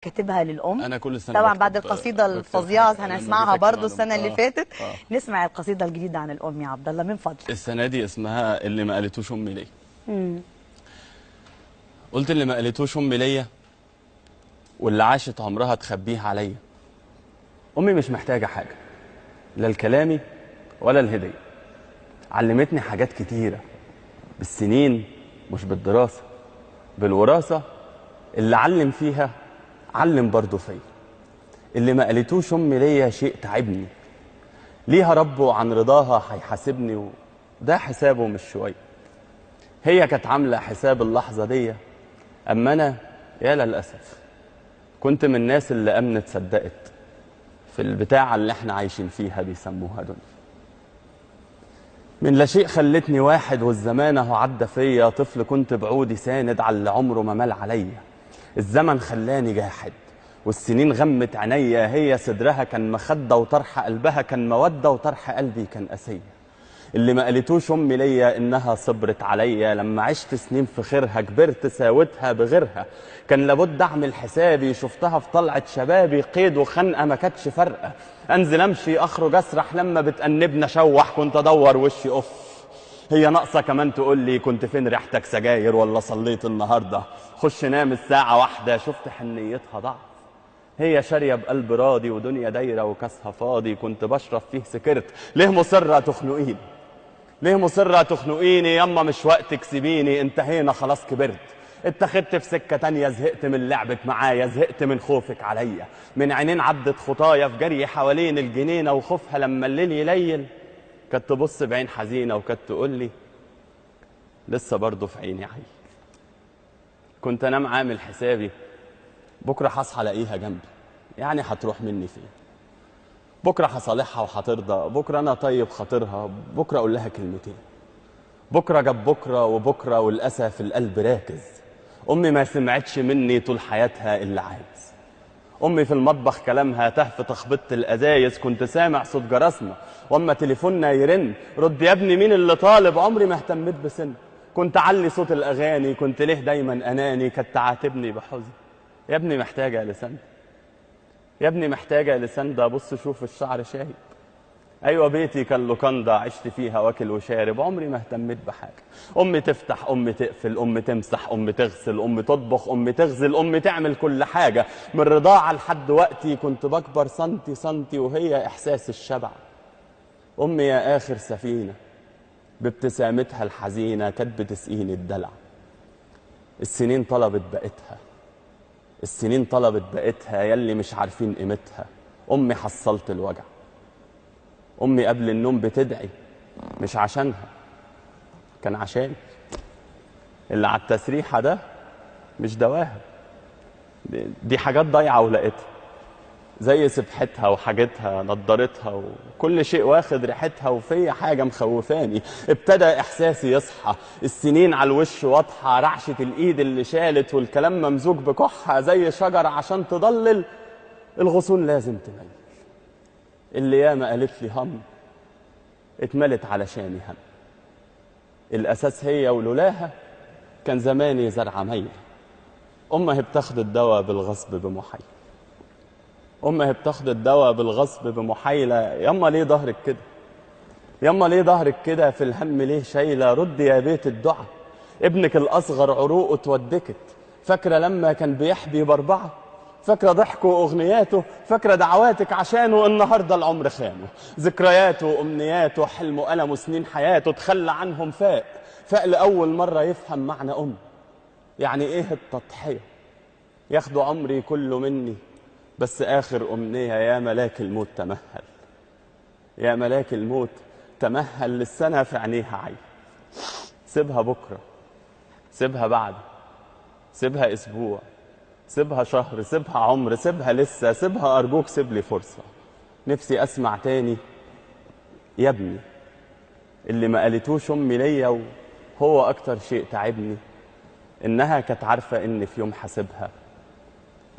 كاتبها للأم. أنا كل سنة طبعا بعد القصيدة الفظيعة هنسمعها برضو السنة اللي فاتت. نسمع القصيدة الجديدة عن الأم يا عبد الله من فضلك. السنة دي اسمها اللي ما قالتوش أمي ليا. قلت اللي ما قالتوش أمي ليا واللي عاشت عمرها تخبيه عليا. أمي مش محتاجة حاجة، لا الكلامي ولا الهدية. علمتني حاجات كتيرة بالسنين مش بالدراسة، بالوراثة. اللي علم فيها علم برضه فيا. اللي ما قالتوش أمي ليا شيء تعبني، ليها ربه عن رضاها هيحاسبني، وده حسابه مش شوية. هي كانت عاملة حساب اللحظة دي، أما أنا يا للأسف كنت من الناس اللي أمنت صدقت في البتاعة اللي احنا عايشين فيها بيسموها دنيا. من لا شيء خلتني واحد، والزمان اهو عدى فيا. طفل كنت بعودي ساند على اللي عمره ما مال عليا. الزمن خلاني جاحد والسنين غمت عينيا. هي صدرها كان مخدة وطرح قلبها كان مودة، وطرح قلبي كان قاسية. اللي ما قالتوش امي ليا انها صبرت عليا. لما عشت سنين في خيرها كبرت ساوتها بغيرها. كان لابد اعمل حسابي، شفتها في طلعة شبابي. قيد وخنقه ما كانتش فارقه. انزل امشي اخرج اسرح، لما بتأنبني اشوح كنت ادور وشي اوف. هي ناقصه كمان تقول لي كنت فين ريحتك سجاير ولا صليت النهارده. خش نام الساعه واحدة، شفت حنيتها ضعف. هي شاريه بقلب راضي ودنيا دايره وكاسها فاضي. كنت بشرب فيه سكرت. ليه مصره تخنقيني؟ ليه مصره تخنقيني؟ ياما مش وقتك سيبيني، انتهينا خلاص كبرت. اتخذت في سكه تانيه، زهقت من لعبك معايا. زهقت من خوفك عليا. من عينين عدت خطايا في جري حوالين الجنينه. وخوفها لما الليل يليل كانت تبص بعين حزينه، وكانت تقول لي لسه برضه في عيني عيل. كنت انام عامل حسابي بكره هصحى الاقيها جنبي، يعني هتروح مني فين؟ بكره هصالحها وهترضى. بكره انا طيب خاطرها. بكره اقول لها كلمتين. بكره جاب بكره وبكره، والاسى القلب راكز. امي ما سمعتش مني طول حياتها اللي عايز. امي في المطبخ كلامها تهف تخبط الازايز. كنت سامع صوت جرسنا واما تليفوننا يرن، رد يا ابني مين اللي طالب. عمري ما اهتميت بسن. كنت علي صوت الاغاني. كنت ليه دايما اناني. كانت تعاتبني بحزن. يا ابني محتاجه لسان، يا ابني محتاجه لسان. ده بص شوف الشعر شايب. ايوه بيتي كان لوكاندا عشت فيها واكل وشارب. عمري ما اهتميت بحاجه. امي تفتح، امي تقفل، امي تمسح، امي تغسل، امي تطبخ، امي تغزل، امي تعمل كل حاجه. من رضاعه لحد وقتي كنت بكبر سنتي سنتي، وهي احساس الشبع. امي يا اخر سفينه بابتسامتها الحزينه كانت بتسقيني الدلع. السنين طلبت بقتها، السنين طلبت بقتها. يلي مش عارفين قيمتها. امي حصلت الوجع. امي قبل النوم بتدعي، مش عشانها كان عشان اللي على التسريحه ده مش دواها. دي حاجات ضايعه ولقيتها، زي سبحتها وحاجتها نضارتها وكل شيء واخد ريحتها. وفي حاجه مخوفاني. ابتدى احساسي يصحى. السنين على الوش واضحه. رعشه الايد اللي شالت والكلام ممزوج بكحه. زي شجره عشان تضلل الغصون لازم تميل. اللي ياما قالت لي هم اتملت علشاني هم. الاساس هي ولولاها كان زماني زرعه ميل. امها بتاخد الدواء بالغصب بمحايله. امها بتاخد الدواء بالغصب بمحايله. ياما ليه ظهرك كده؟ ياما ليه ظهرك كده؟ في الهم ليه شايله؟ رد يا بيت الدعاء. ابنك الاصغر عروقه اتودكت. فاكره لما كان بيحبي باربعه؟ فاكره ضحكه واغنياته؟ فاكره دعواتك عشانه؟ النهارده العمر خانه. ذكرياته وامنياته حلمه وألمه سنين حياته تخلى عنهم. فاق لاول مره يفهم معنى يعني ايه التضحيه. ياخدوا عمري كله مني بس اخر امنيه. يا ملاك الموت تمهل، يا ملاك الموت تمهل. للسنه في عينيها عين. سيبها بكره، سيبها بعد، سيبها اسبوع، سيبها شهر، سيبها عمر، سيبها لسه، سيبها ارجوك سيب لي فرصه. نفسي اسمع تاني يا ابني اللي ما قالتوش امي ليا. وهو اكتر شيء تعبني انها كانت عارفه ان في يوم حاسبها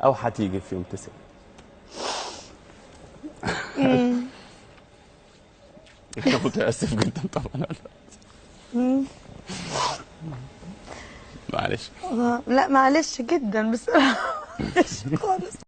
او هتيجي في يوم تسيب. انا متاسف جدا طبعا. لا معلش جدا بصراحه. خالص.